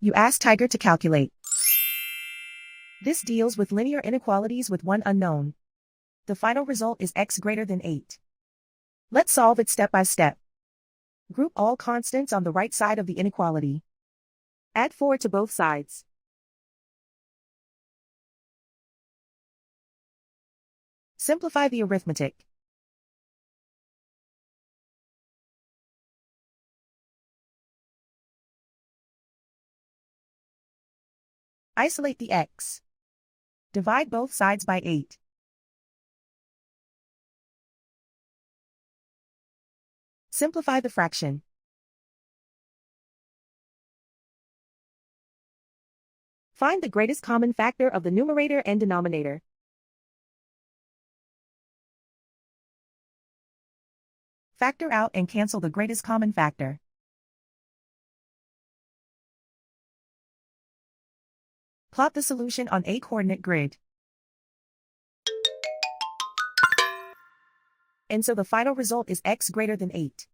You ask Tiger to calculate. This deals with linear inequalities with one unknown. The final result is x greater than 8. Let's solve it step by step. Group all constants on the right side of the inequality. Add 4 to both sides. Simplify the arithmetic. Isolate the x. Divide both sides by 8. Simplify the fraction. Find the greatest common factor of the numerator and denominator. Factor out and cancel the greatest common factor. Plot the solution on a coordinate grid. And so the final result is x greater than 8.